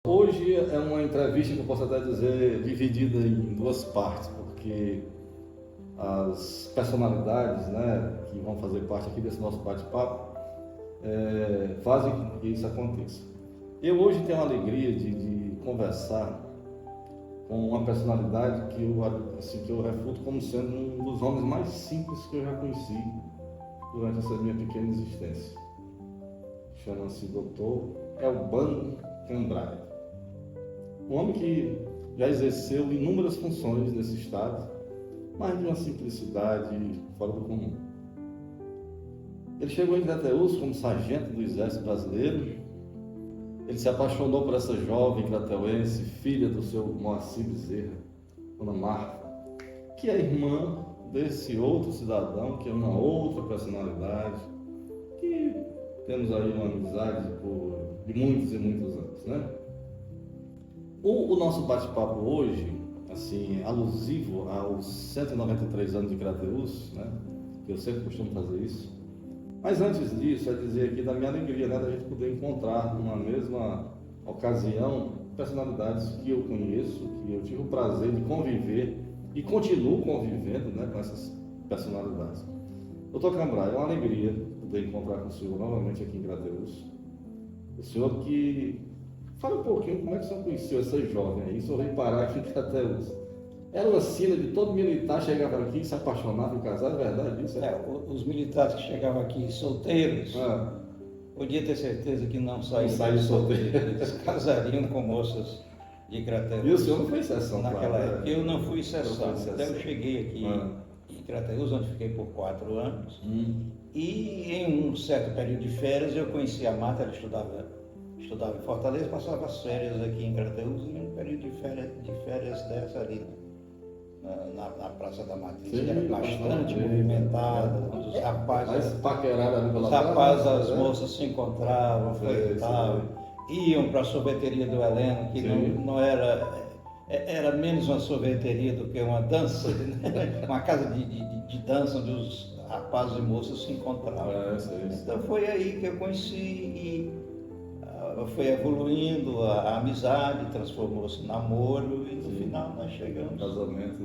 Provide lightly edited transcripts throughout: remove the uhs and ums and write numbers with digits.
Hoje é uma entrevista que eu posso até dizer dividida em duas partes, porque as personalidades, né, que vão fazer parte aqui desse nosso bate-papo fazem com que isso aconteça. Eu hoje tenho a alegria de conversar com uma personalidade que eu refuto como sendo um dos homens mais simples que eu já conheci durante essa minha pequena existência. Chama-se Dr. Elbano Cambraia. Um homem que já exerceu inúmeras funções nesse estado, mas de uma simplicidade fora do comum. Ele chegou em Crateús como sargento do Exército Brasileiro. Ele se apaixonou por essa jovem crateuense, filha do seu Moacir Bezerra, Dona Marta, que é irmã desse outro cidadão, que é uma outra personalidade, que temos aí uma amizade de muitos e muitos anos, né? O nosso bate-papo hoje, assim, alusivo aos 193 anos de Crateús, né? Que eu sempre costumo fazer isso. Mas antes disso, é dizer aqui da minha alegria, né? Da gente poder encontrar numa mesma ocasião personalidades que eu conheço, que eu tive o prazer de conviver e continuo convivendo, né, com essas personalidades. Doutor Cambraia, é uma alegria poder encontrar com o senhor novamente aqui em Crateús. O senhor que... Fala um pouquinho como é que o senhor conheceu essa jovem aí, o senhor veio parar aqui em Crateús. Era uma sina de todo militar chegava aqui e se apaixonava em casar, é verdade isso? Os militares que chegavam aqui solteiros, podia ter certeza que não saíram solteiros, eles casariam com moças de Crateús. E o senhor não foi exceção, naquela claro, época? Eu não fui exceção. Até eu cheguei aqui em Crateús, onde fiquei por 4 anos, e em um certo período de férias eu conheci a Marta. Ela estudava em Fortaleza, passava as férias aqui em Crateús, e um período de férias dessa ali na Praça da Matriz, que era bastante movimentada, onde os rapazes, as moças se encontravam, flertavam, iam para a sorveteria do Heleno, que não era menos uma sorveteria do que uma dança, né? Uma casa de dança onde os rapazes e moças se encontravam. Então foi aí que eu conheci e foi evoluindo a amizade, transformou-se em namoro e no final nós chegamos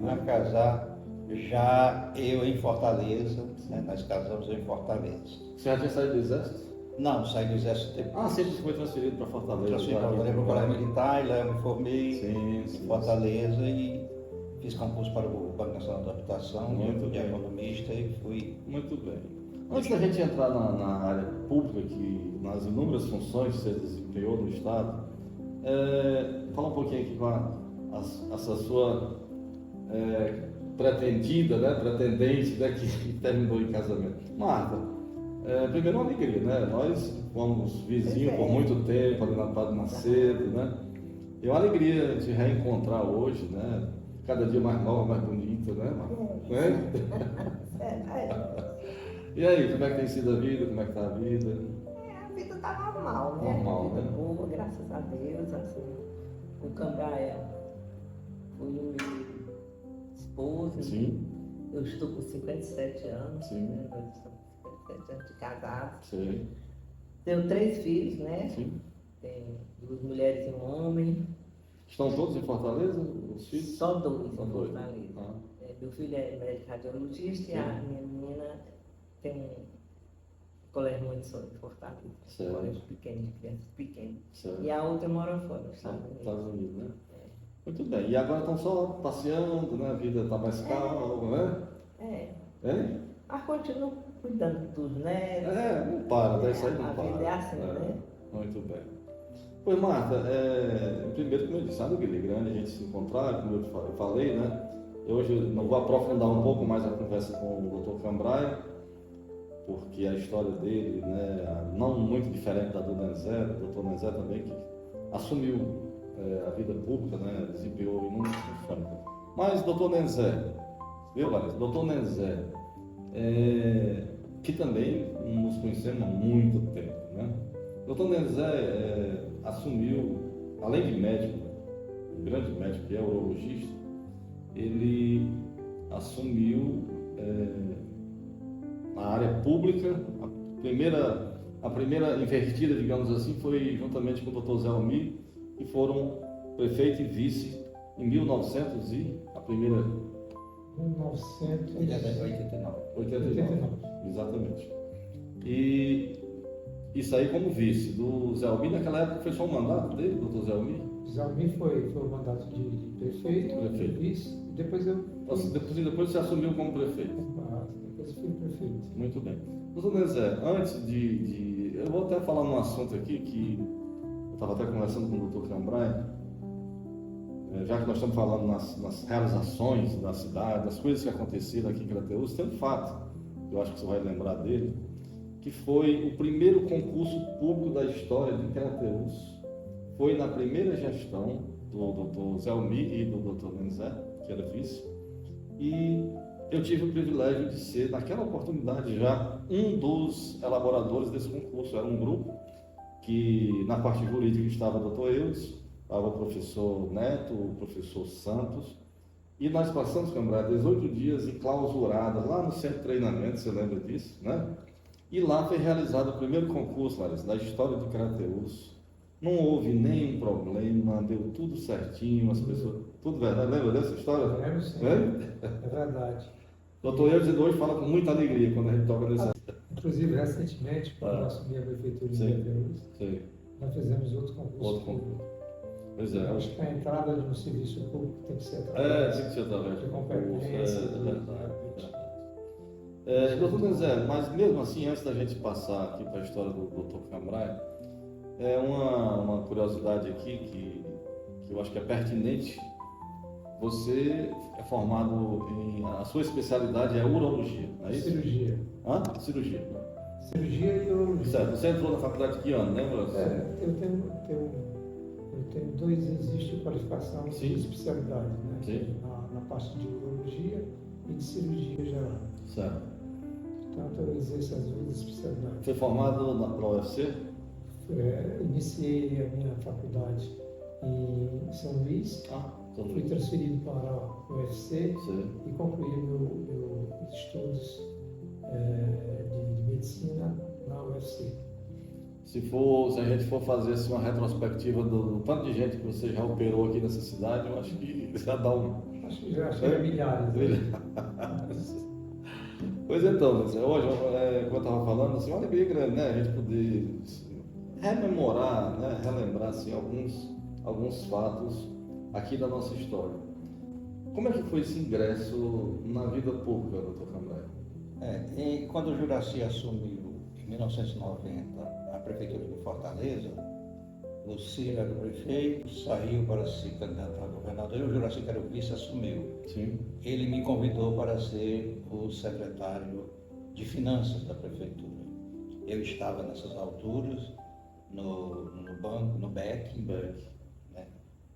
a casar, já eu em Fortaleza, né? Nós casamos em Fortaleza. Você já tinha saído do Exército? Não, saí do Exército depois. Você foi transferido para Fortaleza? Transferido para Fortaleza, para o Colégio Militar, e lá eu me formei em Fortaleza e fiz concurso para o Banco Nacional da Habitação, de economista e fui... Muito bem. Antes da gente entrar na área pública, nas inúmeras funções que você desempenhou no Estado, fala um pouquinho aqui com essa sua pretendida, né, pretendente, né, que terminou em casamento. Marta, primeiro uma alegria, né? Nós fomos vizinhos por muito tempo, ali na Padre Macedo, né? É uma alegria te reencontrar hoje, né? Cada dia mais nova, mais bonita, né, Marta? E aí, como é que tem sido a vida? Como é que está a vida? A vida está normal, né? Normal, vida né? boa, graças a Deus, assim. O Cambraia foi o meu esposo. Sim. Eu estou com 57 anos. Sim. Né? Nós estamos com 57 anos de casados. Sim. Tenho 3 filhos, né? Sim. Tem 2 mulheres e um homem. Estão todos em Fortaleza, os filhos? Só 2 em Só 2. Fortaleza. Meu filho é médico radiologista. E a minha menina tem um colégio Montessori em Fortaleza, um colégio pequeno, de crianças pequenas. Certo. E a outra mora fora, nos Estados Unidos. Estados Unidos, né? Muito bem. E agora estão só passeando, né? A vida está mais calma, né? Mas continuo cuidando dos netos. Não para, daí isso aí não a para. vida é assim, né? Muito bem. Pois, Marta, primeiro, como eu disse, a alegria grande a gente se encontrar, como eu falei, né? Hoje eu não vou aprofundar um pouco mais a conversa com o Dr. Cambraia, porque a história dele, né, não muito diferente da do Nenzé, do Dr. Nenzé também, que assumiu a vida pública, né, desempenhou inúmeras funções. Mas Dr. Nenzé, viu, Larissa? Dr. Nenzé, que também nos conhecemos há muito tempo, né? Dr. Nenzé assumiu, além de médico, um grande médico que é urologista, ele assumiu na área pública. A primeira invertida, digamos assim, foi juntamente com o Dr. Zé Almir, e foram prefeito e vice em 1900 e a primeira 1989. 89. Exatamente. E isso aí como vice do Zé Almir, naquela época foi só um mandato dele, doutor Zé Almir? Zé Almir foi o mandato de prefeito, vice, e depois eu Depois você assumiu como prefeito. depois fui prefeito. Muito bem. Doutor Nezé, antes de. Eu vou até falar num assunto aqui que eu estava até conversando com o doutor Cambrai, já que nós estamos falando nas realizações da cidade, das coisas que aconteceram aqui em Crateús, tem um fato, eu acho que você vai lembrar dele, que foi o primeiro concurso público da história de Crateús. Foi na primeira gestão do doutor Zé Almir e do doutor Nezé, que era vice, e eu tive o privilégio de ser, naquela oportunidade já, um dos elaboradores desse concurso. Era um grupo que, na parte jurídica, estava o doutor Eudes, estava o professor Neto, o professor Santos, e nós passamos, camarada, 18 dias enclausuradas lá no centro de treinamento, você lembra disso, né? E lá foi realizado o primeiro concurso, Larissa, da história de Crateús. Não houve nenhum problema, deu tudo certinho, as pessoas... Tudo verdade, lembra dessa história? Lembro sim, é verdade. Doutor Eudes hoje fala com muita alegria quando a gente toca nesse... Inclusive, recentemente, quando eu assumi a prefeitura de Crateús, nós fizemos outro concurso. Pois é. Acho que a entrada de um serviço público tem que ser através tem que ser através de competência. Doutor Nezé, mas mesmo assim, antes da gente passar aqui para a história do doutor Cambrai, uma curiosidade aqui que eu acho que é pertinente. Você é formado a sua especialidade é urologia, não é isso? Cirurgia. Cirurgia. Cirurgia e urologia. Certo. Você entrou na faculdade de que ano, lembra? Eu tenho dois exercícios de qualificação de especialidade, né? Sim. Na parte de urologia e de cirurgia geral. Certo. Portanto, eu exerço as duas especialidades. Foi formado na UFC? Iniciei a minha faculdade em São Luís, fui transferido para o UFC e concluí meus estudos de medicina na UFC. Se a gente for fazer assim, uma retrospectiva do tanto de gente que você já operou aqui nessa cidade, eu acho que já dá Acho que já chega a milhares. Pois então, hoje, como eu estava falando, assim, uma alegria grande, né? A gente poder rememorar, né? Relembrar assim, alguns fatos aqui da nossa história. Como é que foi esse ingresso na vida pública, doutor Cambrai? Quando o Juraci assumiu, em 1990, a Prefeitura de Fortaleza, o Ciro era o prefeito, saiu para se candidatar a governador e o Juraci, que era o vice, assumiu. Sim. Ele me convidou para ser o secretário de Finanças da Prefeitura. Eu estava nessas alturas no banco, no BEC, né,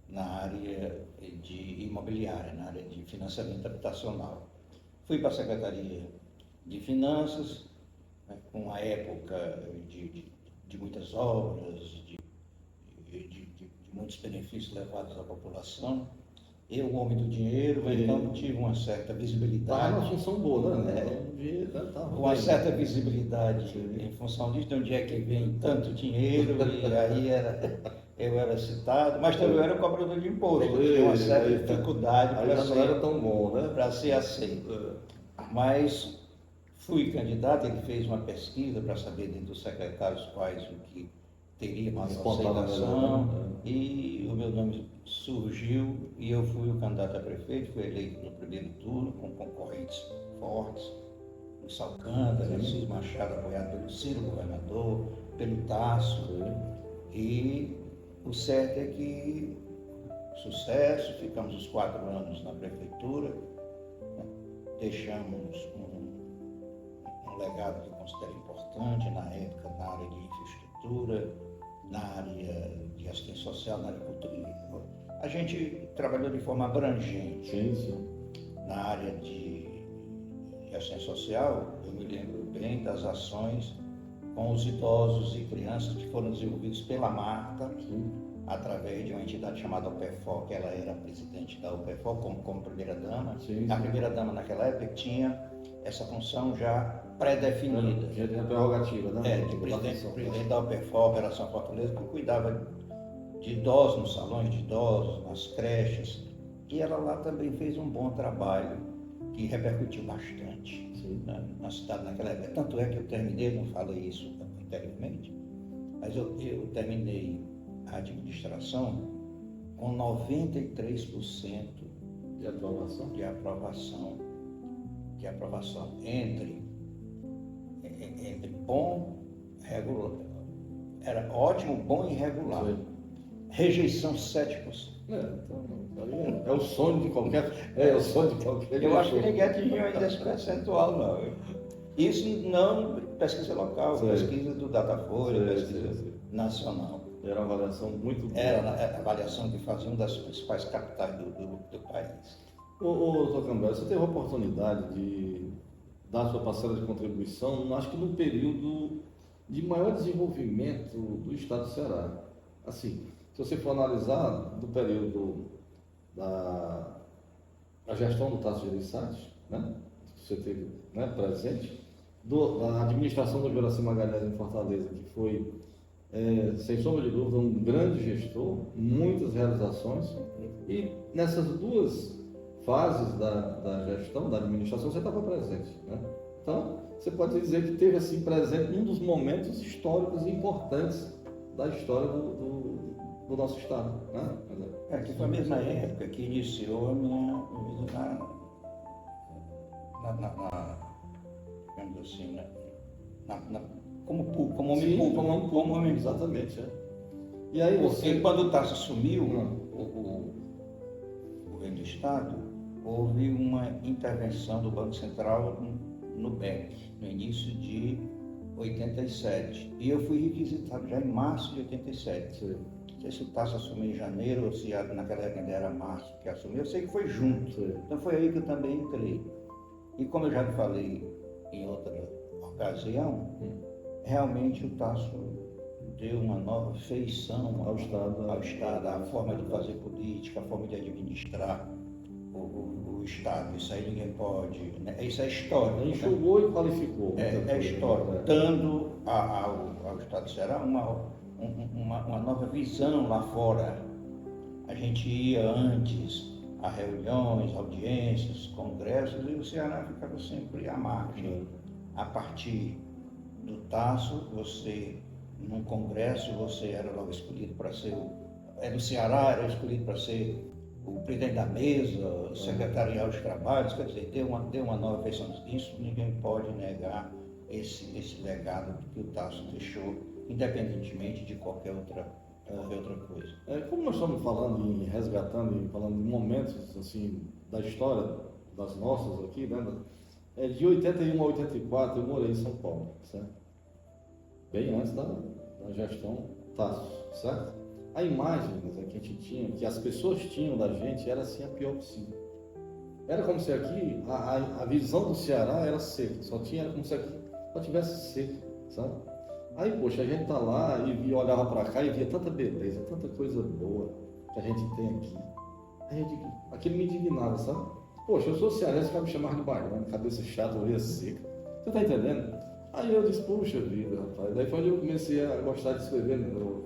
na área de imobiliária, na área de financiamento habitacional. Fui para a Secretaria de Finanças, né, com a época de muitas obras, de muitos benefícios levados à população. Eu, homem do dinheiro, então tive uma certa visibilidade. Uma função boa, né? Uma certa visibilidade em função disso, de onde é que vem tanto dinheiro, e aí eu era citado, mas também eu era cobrador de imposto, tinha uma certa dificuldade para ser aceito. Mas fui candidato, ele fez uma pesquisa para saber dentro dos secretários quais o que teria maior aceitação, e o meu nome surgiu e eu fui o candidato a prefeito, fui eleito no primeiro turno com concorrentes fortes, o Salcântara, Assis Machado, apoiado pelo Ciro, governador, pelo Tasso, e o certo é que sucesso, ficamos os 4 anos na prefeitura, né? Deixamos um legado que eu considero importante na época, na área de infraestrutura, na área de assistência social, na área cultural. A gente trabalhou de forma abrangente. Na área de assistência social, eu me lembro bem das ações com os idosos e crianças que foram desenvolvidos pela Marta, através de uma entidade chamada OPEFOR, que ela era presidente da OPEFOR como primeira-dama. A primeira-dama naquela época tinha essa função já pré-definida. Já tinha prerrogativa, né? De presidente da OPEFOR, Operação Fortaleza, que cuidava de idosos, nos salões de idosos, nas creches, e ela lá também fez um bom trabalho que repercutiu bastante na cidade naquela época. Tanto é que eu terminei, não falei isso anteriormente, mas eu terminei a administração com 93% de aprovação. De aprovação entre bom, regular, era ótimo, bom e regular. Sim. Rejeição 7%. Então, é o sonho de qualquer. É o sonho de qualquer. Eu acho que ninguém atingiu ainda esse percentual, não. Isso não pesquisa local, pesquisa do Datafolha, pesquisa nacional. Era uma avaliação muito boa. Era a avaliação que fazia uma das principais capitais do país. Ô, Dr. Cambré, você teve a oportunidade de dar sua parcela de contribuição, acho que no período de maior desenvolvimento do estado do Ceará. Assim, se você for analisar do período da gestão do Tasso Gereissati, né, que você teve, né, presente, da administração do Juraci Magalhães em Fortaleza, que foi, sem sombra de dúvida, um grande gestor, muitas realizações, e nessas duas fases da gestão, da administração, você estava presente, né? Então, você pode dizer que teve assim presente um dos momentos históricos importantes da história do nosso estado, né? Que foi a mesma época que iniciou a minha digamos assim, como homem público. Exatamente. E aí Porque quando o Tasso assumiu o governo do estado, houve uma intervenção do Banco Central no BEC, no início de 87. E eu fui requisitado já em março de 87. Não sei se o Tasso assumiu em janeiro ou se naquela época ainda era março que assumiu, eu sei que foi junto. Então foi aí que eu também entrei. E como eu já falei em outra ocasião, realmente o Tasso deu uma nova feição ao Estado, a forma de fazer política, a forma de administrar o Estado. Isso aí ninguém pode, né? Isso é história. Enxugou, né? E qualificou. É história, dando ao Estado do Ceará uma nova visão lá fora. A gente ia antes a reuniões, audiências, congressos, e o Ceará ficava sempre à margem. A partir do Tasso, num congresso, você era logo escolhido para ser do Ceará, era escolhido para ser o presidente da mesa, secretarial de trabalhos, quer dizer, deu uma nova versão disso. Ninguém pode negar esse legado que o Tasso deixou, independentemente de qualquer outra coisa. Como nós estamos falando resgatando e falando de momentos assim da história das nossas aqui, né? De 81 a 84 eu morei em São Paulo, certo? Bem antes da gestão Tasso, certo? A imagem que a gente tinha, que as pessoas tinham da gente, era assim a pior possível. Era como se aqui a visão do Ceará era seca, era como se aqui só tivesse seco, sabe? Aí, poxa, a gente tá lá e olhava para cá e via tanta beleza, tanta coisa boa que a gente tem aqui. Aquilo me indignava, sabe? Poxa, eu sou cearense, vai me chamar de baiano, cabeça chata, orelha seca. Você tá entendendo? Aí eu disse, puxa vida, rapaz. Daí foi onde eu comecei a gostar de escrever de novo,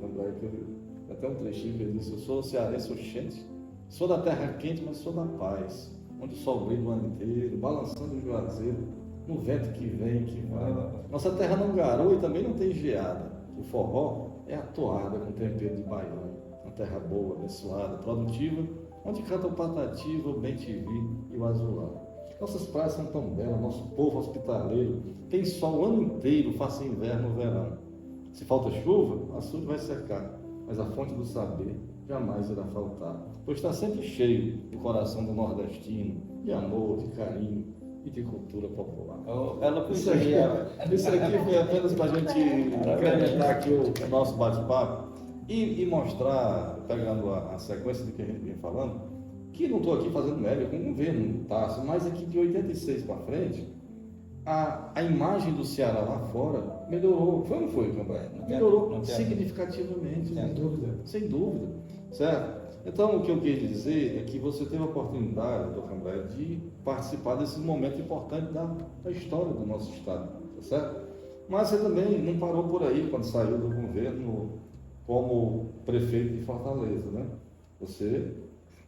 até um trechinho que eu disse, eu sou cearense, oxente, sou da terra quente, mas sou da paz, onde o sol brilha o ano inteiro, balançando o juazeiro, no vento que vem e que vai. Nossa terra não garoa e também não tem geada. O forró é a toada com tempero de baiano. Uma terra boa, abençoada, produtiva, onde canta o Patativa, o Bem-te-vi e o Azulão. Nossas praias são tão belas, nosso povo hospitaleiro tem sol o ano inteiro, faça inverno ou verão. Se falta chuva, o açude vai secar, mas a fonte do saber jamais irá faltar, pois está sempre cheio o coração do nordestino, de amor, de carinho e de cultura popular. Isso aqui foi apenas para a gente incrementar aqui o nosso bate-papo e mostrar, pegando a sequência do que a gente vinha falando, que não estou aqui fazendo média com o governo Tasso, mas aqui de 86 para frente, a imagem do Ceará lá fora melhorou. Foi ou não foi, Cambré? Melhorou significativamente. Sem dúvida. Certo? Então, o que eu queria dizer é que você teve a oportunidade, doutor Cambré, de participar desse momento importante da história do nosso Estado, tá certo? Mas você também não parou por aí quando saiu do governo como prefeito de Fortaleza, né? Você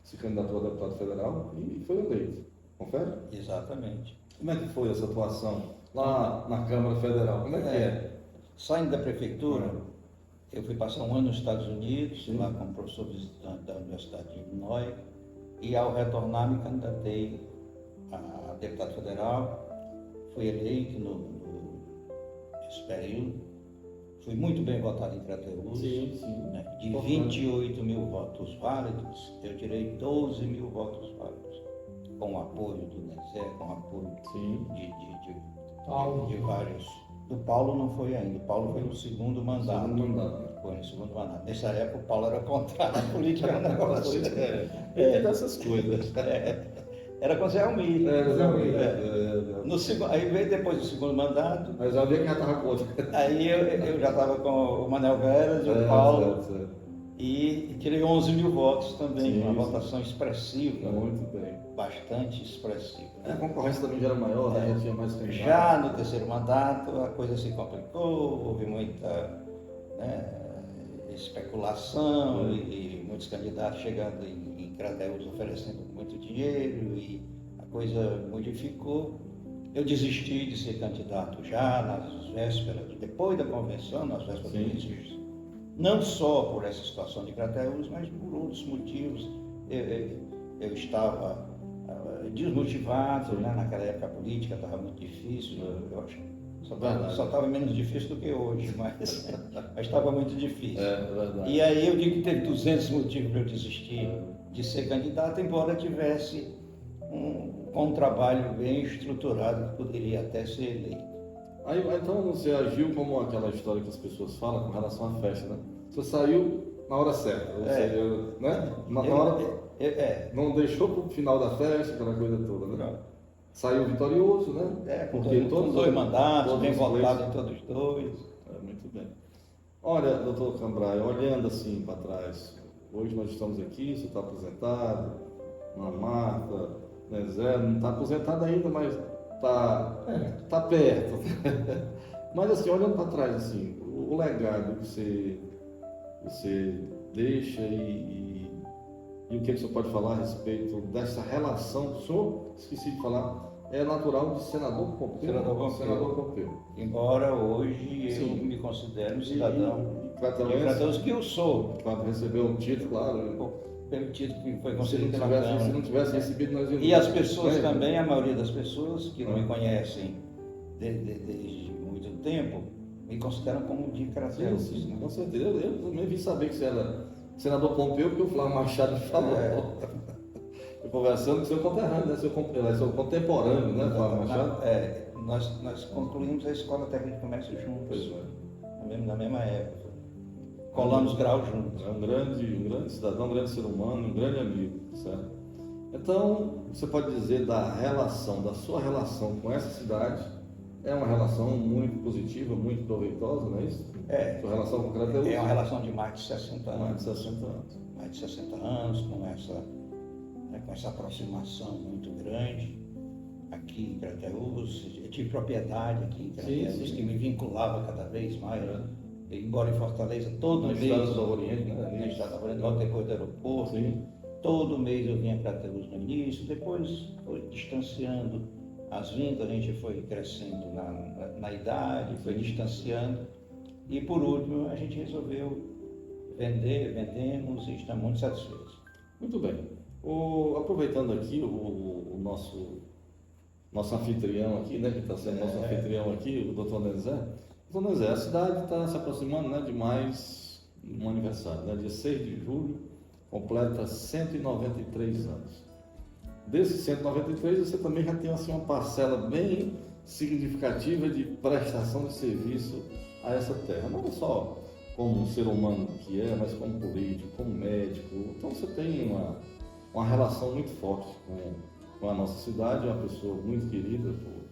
se candidatou a deputado federal e foi eleito, confere? Exatamente. Como é que foi essa atuação lá na Câmara Federal? Como é que é? Saindo da prefeitura, eu fui passar um ano nos Estados Unidos, Sim. lá como professor visitante da Universidade de Illinois, e ao retornar me candidatei a deputado federal, fui eleito nesse período, fui muito bem votado em Crateús. Sim, sim. Né? De Importante. 28 mil votos válidos, eu tirei 12 mil votos válidos, com o apoio do Nezé, com o apoio Sim. Paulo. de vários. Do Paulo não foi ainda, o Paulo foi no segundo mandato. Segundo mandato, né? Foi no segundo mandato. Nessa época o Paulo era contrário, a política era um negócio. É dessas coisas. Era com Zé Almir. No segundo. Aí veio depois do segundo mandato, Mas já havia que já estava contra. aí eu já estava com o Manuel Veras e o Paulo, e tirei 11 mil votos também, Sim, uma sim. votação expressiva, Muito bem. bastante expressiva. A concorrência também já era maior, né? Já tinha mais candidatos. Já no terceiro mandato a coisa se complicou, houve muita, né, especulação e muitos candidatos chegando em Crateús oferecendo muito dinheiro e a coisa modificou. Eu desisti de ser candidato já nas vésperas, depois da convenção, nas vésperas do início, não só por essa situação de Crateús, mas por outros motivos. Eu estava desmotivado, né? Naquela época a política estava muito difícil, eu acho. Só estava menos difícil do que hoje, mas estava muito difícil. Verdade. E aí eu digo que teve 200 motivos para eu desistir de ser candidato, embora tivesse um trabalho bem estruturado que poderia até ser eleito. Aí, então você agiu como aquela história que as pessoas falam com relação à festa, né? Você saiu na hora certa, né? Na hora, não deixou para o final da festa, aquela coisa toda, né? Não. Saiu vitorioso, né? Porque todos dois mandatos, bem votado em todos os dois. Muito bem. Olha, doutor Cambrai, olhando assim para trás, hoje nós estamos aqui, você está aposentado, uma Marta, né, Zé, não está aposentado ainda, mas está perto. Mas assim, olhando para trás, assim, o legado que você deixa e o que você pode falar a respeito dessa relação, o senhor, esqueci de falar, é natural de senador Pompeu. Senador Pompeu. Embora hoje eu me considere um cidadão de Crateús, que eu sou. Claro, recebeu um título, claro. Pelo título que foi Se concedido pela não Câmara. tivesse recebido, nós íamos... E as pessoas também, a maioria das pessoas que não me conhecem desde muito tempo, me consideram como de Crateús. Sim, com certeza. Eu também vim saber que você era senador Pompeu, porque o Flávio Machado me falou. Eu conversando com seu conterrâneo, né? Seu contemporâneo, né, Flávio Machado? Nós concluímos a Escola Técnica de Comércio juntos, na mesma época. Colamos grau juntos. É um grande cidadão, um grande ser humano, um grande amigo, certo? Então, você pode dizer da sua relação com essa cidade, é uma relação muito positiva, muito proveitosa, não é isso? Sua relação com Crateús? É uma relação de mais de 60 anos. Mais de 60 anos. Mais de 60 anos, com essa aproximação muito grande aqui em Crateús. Eu tive propriedade aqui em Crateús, que me vinculava cada vez mais. Embora em Fortaleza, todo mês, do Oriente, né? Na Estrada do Oriente, logo depois do aeroporto, todo mês eu vinha para Crateús no início, depois foi distanciando as vindas, a gente foi crescendo na idade, foi distanciando, e por último a gente resolveu vendemos e estamos muito satisfeitos. Muito bem. Aproveitando aqui o nosso anfitrião aqui, né, que está sendo nosso anfitrião aqui, o doutor Nezé. Doutor Nezé, a cidade está se aproximando, né, de mais um aniversário, né? Dia 6 de julho, completa 193 anos. Desses 193, você também já tem assim, uma parcela bem significativa de prestação de serviço a essa terra, não só como um ser humano que mas como político, como médico. Então você tem uma relação muito forte com a nossa cidade, uma pessoa muito querida por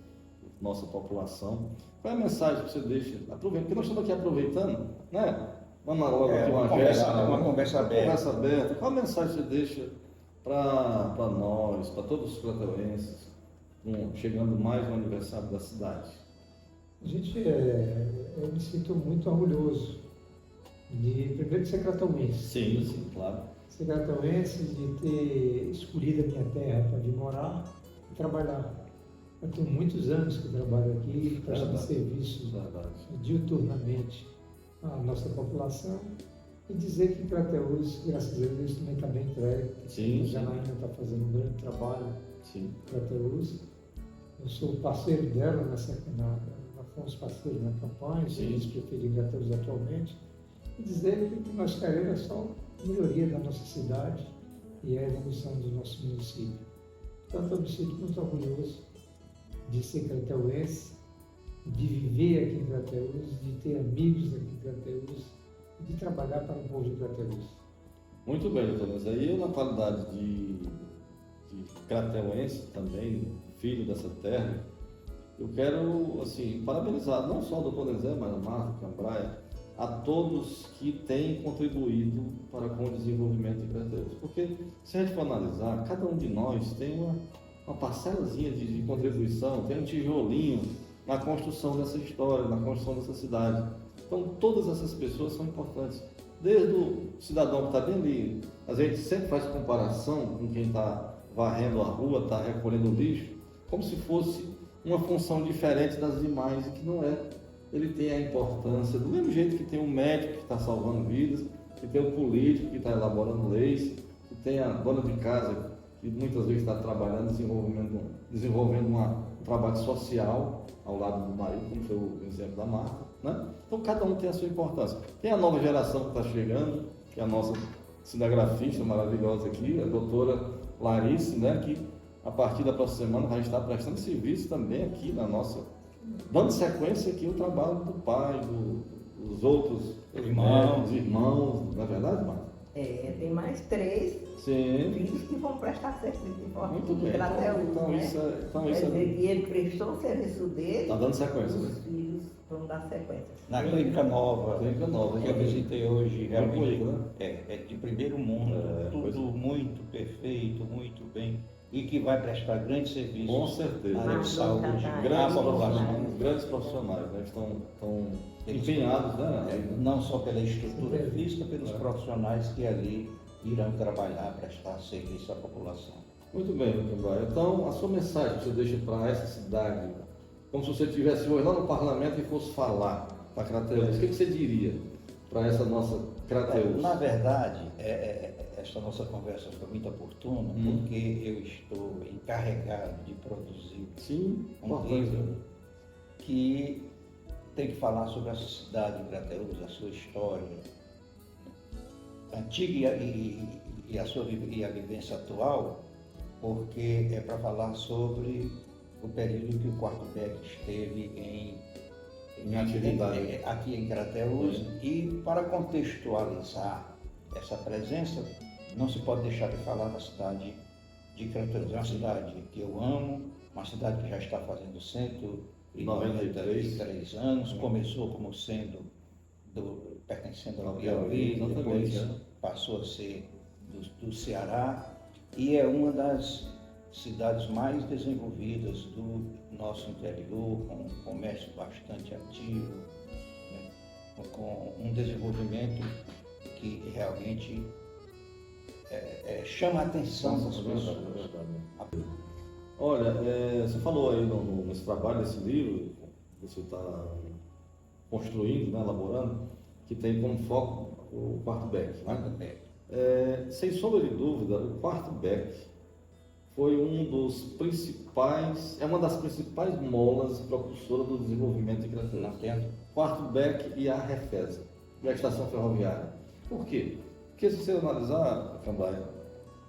nossa população. Qual é a mensagem que você deixa? Aproveita, porque nós estamos aqui aproveitando, né? Vamos logo aqui uma conversa aberta. Qual a mensagem que você deixa para nós, para todos os crateuenses, chegando mais no aniversário da cidade? Eu me sinto muito orgulhoso Primeiro de ser cratauense. Sim, claro. Ser cratauense, de ter escolhido a minha terra para vir morar e trabalhar. Eu tenho muitos anos que eu trabalho aqui, prestando serviço diuturnamente à nossa população. E dizer que Crateús, graças a Deus, também está bem entregue. A Janaína está fazendo um grande trabalho em Crateús. Eu sou parceiro dela nós fomos parceiros na campanha, somos prefeito de Crateús atualmente. E dizer que o que nós queremos é só melhoria da nossa cidade e a evolução do nosso município. Portanto, eu me sinto muito orgulhoso de ser crateuense, de viver aqui em Crateús, de ter amigos aqui em Crateús, de trabalhar para o povo de Crateús. Muito bem, doutor. Mas aí eu, na qualidade de crateuense também, filho dessa terra, eu quero, assim, parabenizar não só o doutor Nezé, mas a Marta, a Cambraia, a todos que têm contribuído para com o desenvolvimento de Crateús. Porque, se a gente for analisar, cada um de nós tem uma parcelazinha de contribuição, tem um tijolinho na construção dessa história, na construção dessa cidade. Então, todas essas pessoas são importantes. Desde o cidadão que está bem ali, a gente sempre faz comparação com quem está varrendo a rua, está recolhendo o lixo, como se fosse uma função diferente das demais, e que não é. Ele tem a importância, do mesmo jeito que tem o médico que está salvando vidas, que tem o político que está elaborando leis, que tem a dona de casa que muitas vezes está trabalhando, desenvolvendo um trabalho social ao lado do marido, como foi o exemplo da Marta, né? Então cada um tem a sua importância. Tem a nova geração que está chegando, que é a nossa cinegrafista maravilhosa aqui, a doutora Larice, né? Que a partir da próxima semana vai estar prestando serviço também aqui na nossa, dando sequência aqui ao trabalho do pai, dos outros irmãos, não é verdade, Marta? Tem mais 3 filhos que vão prestar serviço de Crateús, né? Quer dizer que ele prestou o serviço dele, está dando sequência. Os filhos vão dar sequência. Na Clínica Nova, que eu visitei hoje, realmente é de primeiro mundo, tudo muito perfeito, muito bem, e que vai prestar grandes serviços. Com certeza. Na área de saúde, grandes profissionais, né? Estão empenhados, né? Não só pela estrutura física, pelos profissionais que ali irão trabalhar, prestar serviço à população. Muito bem, Cambraia. Então, a sua mensagem que você deixa para essa cidade, como se você estivesse hoje lá no parlamento e fosse falar para Crateús, o que você diria para essa nossa Crateús? Na verdade, esta nossa conversa foi muito oportuna, porque eu estou encarregado de produzir um livro que tem que falar sobre essa cidade de Crateús, a sua história antiga e a vivência atual, porque é para falar sobre o período que o Quarto Beck esteve em atividade aqui em Crateús. E para contextualizar essa presença, não se pode deixar de falar da cidade de Crateús. É uma cidade que eu amo, uma cidade que já está fazendo 193 anos, começou como sendo pertencendo ao Piauí, depois passou a ser do Ceará, e é uma das cidades mais desenvolvidas do nosso interior, com um comércio bastante ativo, né? Com um desenvolvimento que realmente chama a atenção das pessoas. Olha, você falou aí nesse trabalho, nesse livro, que você está construindo, né, elaborando, que tem como foco o Quarto Beck. Né? Sem sombra de dúvida, o Quarto Beck foi uma das principais molas propulsoras do desenvolvimento de Crateús. Quarto Beck e a Refesa, e a estação ferroviária. Por quê? Porque se você analisar, Cambraia,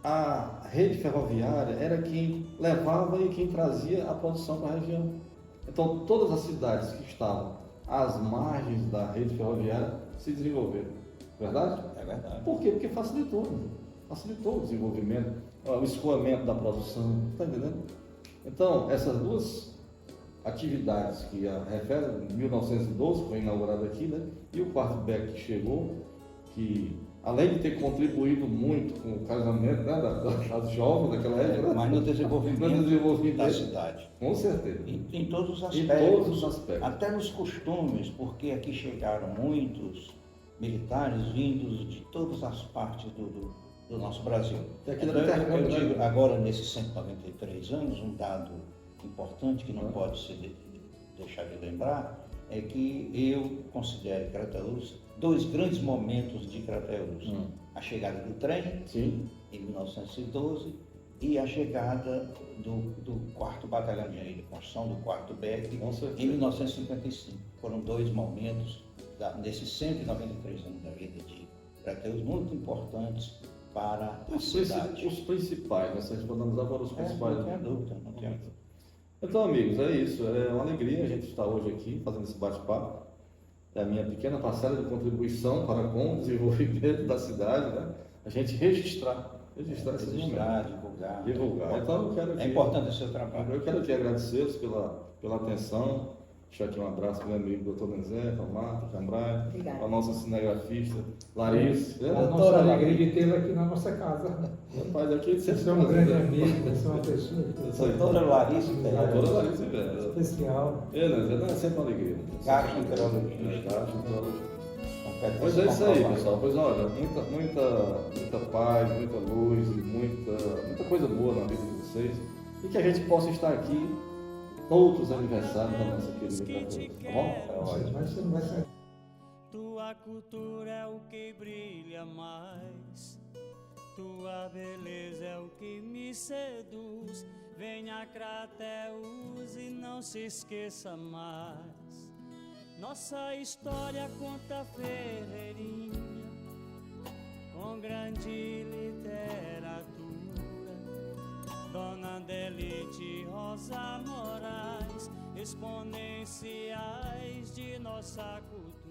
a rede ferroviária era quem levava e quem trazia a produção para a região. Então, todas as cidades que estavam às margens da rede ferroviária se desenvolveram. Verdade? É verdade. Por quê? Porque facilitou o desenvolvimento, o escoamento da produção. Está entendendo? Então, essas duas atividades que a Refesa, em 1912, foi inaugurada aqui, né? E o Quarto Beck que chegou, que além de ter contribuído muito com o casamento, né, das jovens daquela época, mas no desenvolvimento da cidade. Com certeza. Em todos os aspectos. Em todos os aspectos. Até nos costumes, porque aqui chegaram muitos militares vindos de todas as partes do nosso Brasil. Aqui Então, eu né? digo agora, nesses 193 anos, um dado importante que não pode se deixar de lembrar é que eu considero Crateús 2 grandes momentos de Crateús. A chegada do trem, Sim. em 1912, e a chegada do 4º Batalhão de Engenharia de Construção, do 4º BEC, em 1955. Foram 2 momentos, nesses 193 anos da vida de Crateús, muito importantes para a cidade. Os principais, né? Se a gente for analisar, foram os principais. Não tenha dúvida, não tenha dúvida. Então, amigos, é isso. É uma alegria a gente estar hoje aqui fazendo esse bate-papo. É a minha pequena parcela de contribuição para com o desenvolvimento da cidade, né? A gente registrar esses momentos. Divulgar. Então, eu quero aqui, é importante o seu trabalho. Eu quero aqui agradecê-los pela atenção. Deixar aqui um abraço para o meu amigo Dr. Nezé, para a Marta, Cambrai, para a nossa cinegrafista Larissa. A nossa alegria de tê-la aqui na nossa casa. Rapaz, aqui Você é um grande amigo, você é uma pessoa Doutora Larissa, Doutora Larissa, especial. É sempre uma alegria. Gastroenterologista. Pois é isso aí, pessoal. Pois olha, muita paz, muita luz e muita coisa boa na vida de vocês. E que a gente possa estar aqui outros aniversários da nossa querida Crateús, tá bom? Tua cultura é o que brilha mais, tua beleza é o que me seduz. Venha a Crateús e não se esqueça mais. Nossa história conta Ferreirinha, com grande literatura. Dona Delite Rosa Moraes, exponenciais de nossa cultura.